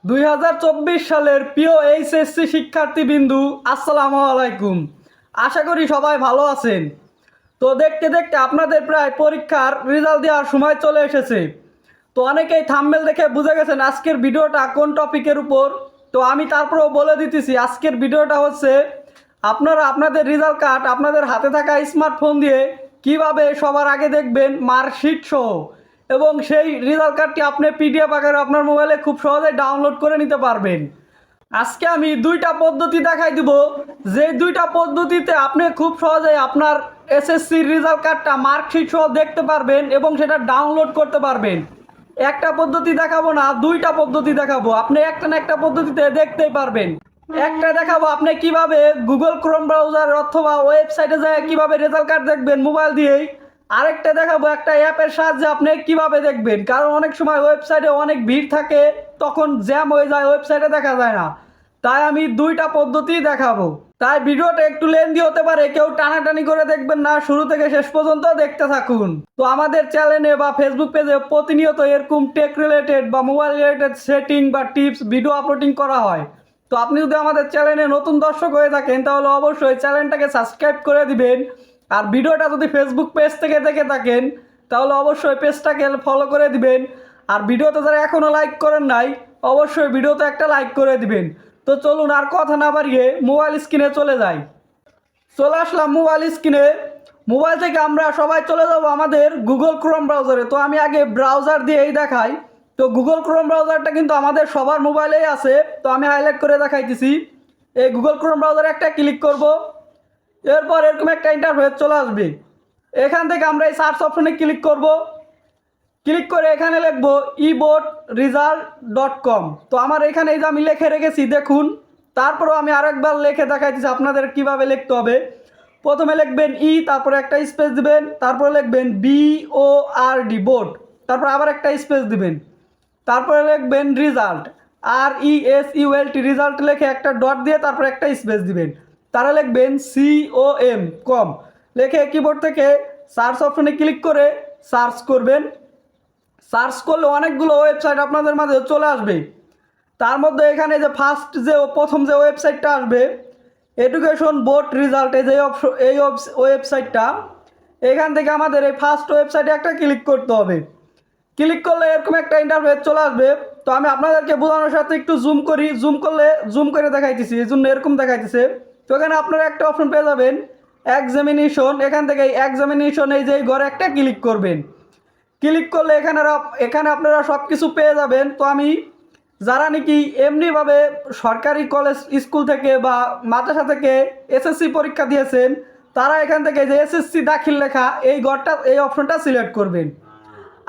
2024 সালের প্রিয় এইচএসসি শিক্ষার্থীবৃন্দু, আসসালামু আলাইকুম। আশা করি সবাই ভালো আছেন। তো দেখতে দেখতে আপনাদের প্রায় পরীক্ষার রেজাল্ট দেওয়ার সময় চলে এসেছে। তো অনেকেই থাম্বনেল দেখে বুঝে গেছেন আজকের ভিডিওটা কোন টপিকের উপর। তো আমি তারপরেও বলে দিতেছি, আজকের ভিডিওটা হচ্ছে আপনারা আপনাদের রেজাল্ট কার্ড আপনাদের হাতে থাকা স্মার্টফোন দিয়ে কিভাবে সবার আগে দেখবেন মার্কশিট সহ, এবং সেই রেজাল্ট কার্ডটি আপনি পিডিএফ আকারে আপনার মোবাইলে খুব সহজেই ডাউনলোড করে নিতে পারবেন। আজকে আমি দুইটা পদ্ধতি দেখাই দিব, যে দুইটা পদ্ধতিতে আপনি খুব সহজেই আপনার এসএসসির রেজাল্ট কার্ডটা মার্কশিট সহ দেখতে পারবেন এবং সেটা ডাউনলোড করতে পারবেন। একটা পদ্ধতি দেখাবো না, দুইটা পদ্ধতি দেখাবো, আপনি একটা না একটা পদ্ধতিতে দেখতেই পারবেন। একটা দেখাবো আপনি কিভাবে গুগল ক্রোম ব্রাউজার অথবা ওয়েবসাইটে যায় কিভাবে রেজাল্ট কার্ড দেখবেন মোবাইল দিয়েই। আরেকটা দেখাবো একটা অ্যাপের সাহায্যে আপনি কিভাবে দেখবেন, কারণ অনেক সময় ওয়েবসাইটে অনেক ভিড় থাকে, তখন জ্যাম হয়ে যায়, ওয়েবসাইটে দেখা যায় না। তাই আমি দুইটা পদ্ধতি দেখাবো। তাই ভিডিওটা একটু লেন্দি হতে পারে, কেউ টানাটানি করে দেখবেন না, শুরু থেকে শেষ পর্যন্ত দেখতে থাকুন। তো আমাদের চ্যানেলে বা ফেসবুক পেজে প্রতিনিয়ত এরকম টেক রিলেটেড বা মোবাইল রিলেটেড সেটিং বা টিপস ভিডিও আপলোডিং করা হয়। তো আপনি যদি আমাদের চ্যানেলে নতুন দর্শক হয়ে থাকেন তাহলে অবশ্যই চ্যানেলটাকে সাবস্ক্রাইব করে দিবেন। আর ভিডিওটা যদি ফেসবুক পেজ থেকে দেখে থাকেন তাহলে অবশ্যই পেজটাকে ফলো করে দিবেন। আর ভিডিওতে যারা এখনও লাইক করেন নাই অবশ্যই ভিডিওতে একটা লাইক করে দিবেন। তো চলুন আর কথা না বাড়িয়ে মোবাইল স্ক্রিনে চলে যাই। চলে আসলাম মোবাইল স্ক্রিনে। মোবাইল থেকে আমরা সবাই চলে যাব আমাদের গুগল ক্রোম ব্রাউজারে। তো আমি আগে ব্রাউজার দিয়েই দেখাই। তো গুগল ক্রোম ব্রাউজারটা কিন্তু আমাদের সবার মোবাইলেই আছে। তো আমি হাইলাইট করে দেখাইতেছি। এই গুগল ক্রোম ব্রাউজারে একটা ক্লিক করব, এরপর এরকম একটা ইন্টারফেস চলে আসবে। এখান থেকে আমরা এই সার্চ অপশনে ক্লিক করব। ক্লিক করে এখানে লিখব eboardresult.com। তো আমার এখানে এই যে আমি লিখে রেখেছি দেখুন। তারপরেও আমি আরেকবার লিখে দেখাইতেছি আপনাদের কিভাবে লিখতে হবে। প্রথমে লিখবেন তারপরে একটা স্পেস দিবেন, তারপরে লিখবেন BORD বোর্ড, তারপর আবার একটা স্পেস দিবেন, তারপরে লিখবেন রেজাল্ট RESULT রেজাল্ট লিখে একটা ডট দিয়ে তারপরে একটা স্পেস দিবেন, তারা লিখবেন COM লিখে কিবোর্ড থেকে সার্চ অপশনে ক্লিক করে সার্চ করবেন। সার্চ করলে অনেকগুলো ওয়েবসাইট আপনাদের মাঝে চলে আসবে। তার মধ্যে এখানে যে প্রথম যে ওয়েবসাইটটা আসবে এডুকেশন বোর্ড রেজাল্ট, এই যে এই ওয়েবসাইটটা, এখান থেকে আমাদের এই ফার্স্ট ওয়েবসাইটে একটা ক্লিক করতে হবে। ক্লিক করলে এরকম একটা ইন্টারফেস চলে আসবে। তো আমি আপনাদেরকে বোঝানোর সাথে একটু জুম করি, জুম করে দেখাইতেছি, এই জন্য এরকম দেখাইতেছে। তো এখানে আপনারা একটা অপশন পেয়ে যাবেন এক্সামিনেশন। এখান থেকে এই এক্সামিনেশন এই যে ঘরে একটা ক্লিক করবেন। ক্লিক করলে এখানে আপনারা সব কিছু পেয়ে যাবেন। তো আমি যারা নাকি এমনিভাবে সরকারি কলেজ স্কুল থেকে বা মাদ্রাসা থেকে এসএসসি পরীক্ষা দিয়েছেন তারা এখান থেকে যে এসএসসি দাখিল লেখা এই অপশনটা সিলেক্ট করবেন।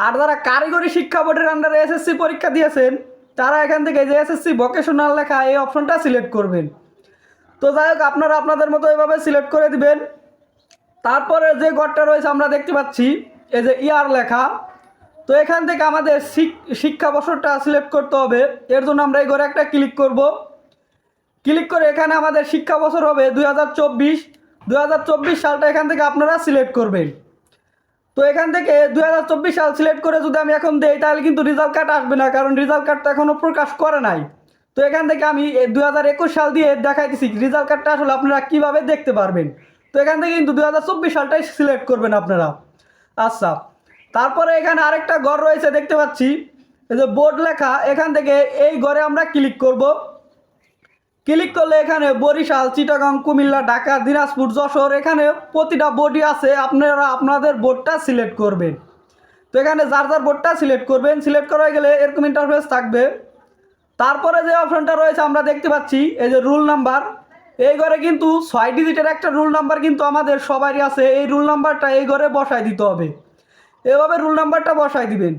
আর যারা কারিগরি শিক্ষা বোর্ডের আন্ডারে এসএসসি পরীক্ষা দিয়েছেন তারা এখান থেকে যে এসএসসি ভোকেশনাল লেখা এই অপশনটা সিলেক্ট করবেন। তো যাই হোক আপনারা আপনাদের মতো এভাবে সিলেক্ট করে দিবেন। তারপরে যে ঘরটা রয়েছে আমরা দেখতে পাচ্ছি এই যে ইয়ার লেখা। তো এখান থেকে আমাদের শিক্ষা বছরটা সিলেক্ট করতে হবে। এর জন্য আমরা এই ঘরে একটা ক্লিক করব। ক্লিক করে এখানে আমাদের শিক্ষা বছর হবে 2024 সালটা এখান থেকে আপনারা সিলেক্ট করবেন। তো এখান থেকে 2024 সাল সিলেক্ট করে যদি আমি এখন দেই তাহলে কিন্তু রেজাল্ট কার্ড আসবে না, কারণ রেজাল্ট কার্ড তো এখনও প্রকাশ করে নাই। তো এখান থেকে আমি 2021 সাল দিয়ে দেখাইতেছি রেজাল্ট কার্ডটা আসলে আপনারা কীভাবে দেখতে পারবেন। তো এখান থেকে কিন্তু 2024 সালটাই সিলেক্ট করবেন আপনারা। আচ্ছা, তারপরে এখানে আরেকটা ঘর রয়েছে দেখতে পাচ্ছি এই যে বোর্ড লেখা, এখান থেকে এই ঘরে আমরা ক্লিক করব। ক্লিক করলে এখানে বরিশাল, চিটাগাং, কুমিল্লা, ঢাকা, দিনাজপুর, যশোর, এখানে প্রতিটা বোর্ডই আছে। আপনারা আপনাদের বোর্ডটা সিলেক্ট করবেন। তো এখানে যার যার বোর্ডটা সিলেক্ট করবেন। সিলেক্ট করা গেলে এরকম ইন্টারফেস থাকবে। তারপরে যে অপশনটা রয়েছে আমরা দেখতে পাচ্ছি এই যে রুল নাম্বার। এই ঘরে কিন্তু 6 ডিজিটের একটা রুল নাম্বার কিন্তু আমাদের সবারই আছে। এই রুল নাম্বারটা এই ঘরে বসায় দিতে হবে। এভাবে রুল নাম্বারটা বসায় দিবেন।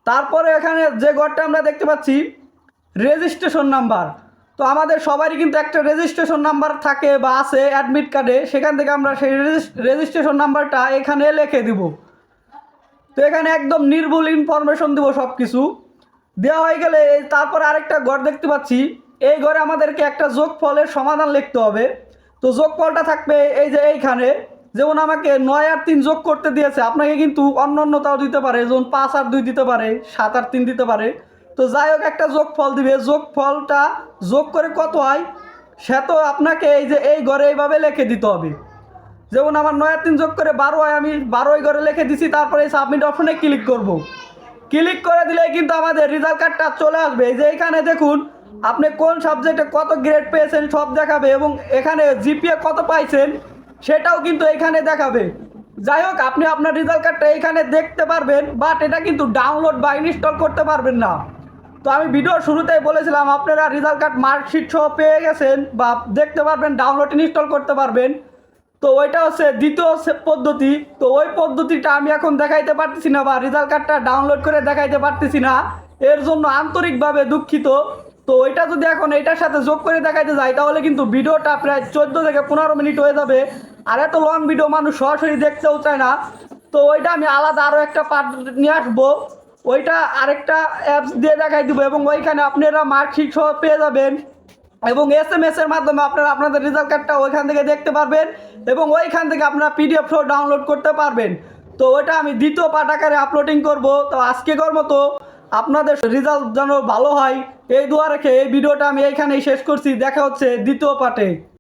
তারপরে এখানে যে ঘরটা আমরা দেখতে পাচ্ছি রেজিস্ট্রেশন নাম্বার। তো আমাদের সবারই কিন্তু একটা রেজিস্ট্রেশন নাম্বার থাকে বা আছে অ্যাডমিট কার্ডে, সেখান থেকে আমরা সেই রেজিস্ট্রেশন নাম্বারটা এখানে লিখে দিব। তো এখানে একদম নির্ভুল ইনফরমেশন দিব, সব কিছু দেওয়া হয়ে গেলে তারপর আরেকটা ঘর দেখতে পাচ্ছি। এই ঘরে আমাদেরকে একটা যোগফলের সমাধান লিখতে হবে। তো যোগফলটা থাকবে এই যে এইখানে। যেমন আমাকে 9 আর 3 যোগ করতে দিয়েছে, আপনাকে কিন্তু অন্য অন্যতাও দিতে পারে, যেমন 5 আর 2 দিতে পারে, 7 আর 3 দিতে পারে। তো যাই হোক একটা যোগফল দিবে, যোগফলটা যোগ করে কত হয় সে তো আপনাকে এই যে এই ঘরে এইভাবে লিখে দিতে হবে। যেমন আমার 9 আর 3 যোগ করে 12 হয়, আমি 12 ঘরে লিখে দিছি, তারপরে এই সাবমিট অপশনে ক্লিক করব। ক্লিক করে দিলেই কিন্তু আমাদের রেজাল্ট কার্ডটা চলে আসবে। এই যে এখানে দেখুন আপনি কোন সাবজেক্টে কত গ্রেড পেয়েছেন সব দেখাবে, এবং এখানে জিপিএ কত পাইছেন সেটাও কিন্তু এখানে দেখাবে। যাই হোক আপনি আপনার রেজাল্ট কার্ডটা এখানে দেখতে পারবেন, বাট এটা কিন্তু ডাউনলোড বা ইনস্টল করতে পারবেন না। তো আমি ভিডিওর শুরুতেই বলেছিলাম আপনারা রেজাল্ট কার্ড মার্কশিট সহ পেয়ে গেছেন বা দেখতে পারবেন, ডাউনলোড ইনস্টল করতে পারবেন। তো ওইটা হচ্ছে দ্বিতীয় পদ্ধতি। তো ওই পদ্ধতিটা আমি এখন দেখাইতে পারতেছি না বা রেজাল্ট কার্ডটা ডাউনলোড করে দেখাইতে পারতেছি না, এর জন্য আন্তরিকভাবে দুঃখিত। তো ওইটা যদি এখন এইটার সাথে যোগ করে দেখাইতে যাই তাহলে কিন্তু ভিডিওটা প্রায় 14 থেকে 15 মিনিট হয়ে যাবে, আর এত লং ভিডিও মানুষ সরাসরি দেখতেও চায় না। তো ওইটা আমি আলাদা আরও একটা পার্ট নিয়ে আসবো, ওইটা আরেকটা অ্যাপস দিয়ে দেখাই দিব, এবং ওইখানে আপনারা মার্কশিট সহ পেয়ে যাবেন, এবং এসএমএস এর মাধ্যমে আপনারা আপনাদের রেজাল্ট কার্ডটা ওইখান থেকে দেখতে পারবেন, এবং ওইখান থেকে আপনারা পিডিএফ সহ ডাউনলোড করতে পারবেন। তো ওইটা আমি দ্বিতীয় পার্ট আকারে আপলোডিং করব। তো আজকের মতো আপনাদের রেজাল্ট যেন ভালো হয় এই দোয়া রেখে এই ভিডিওটা আমি এইখানেই শেষ করছি। দেখা হচ্ছে দ্বিতীয় পার্টে।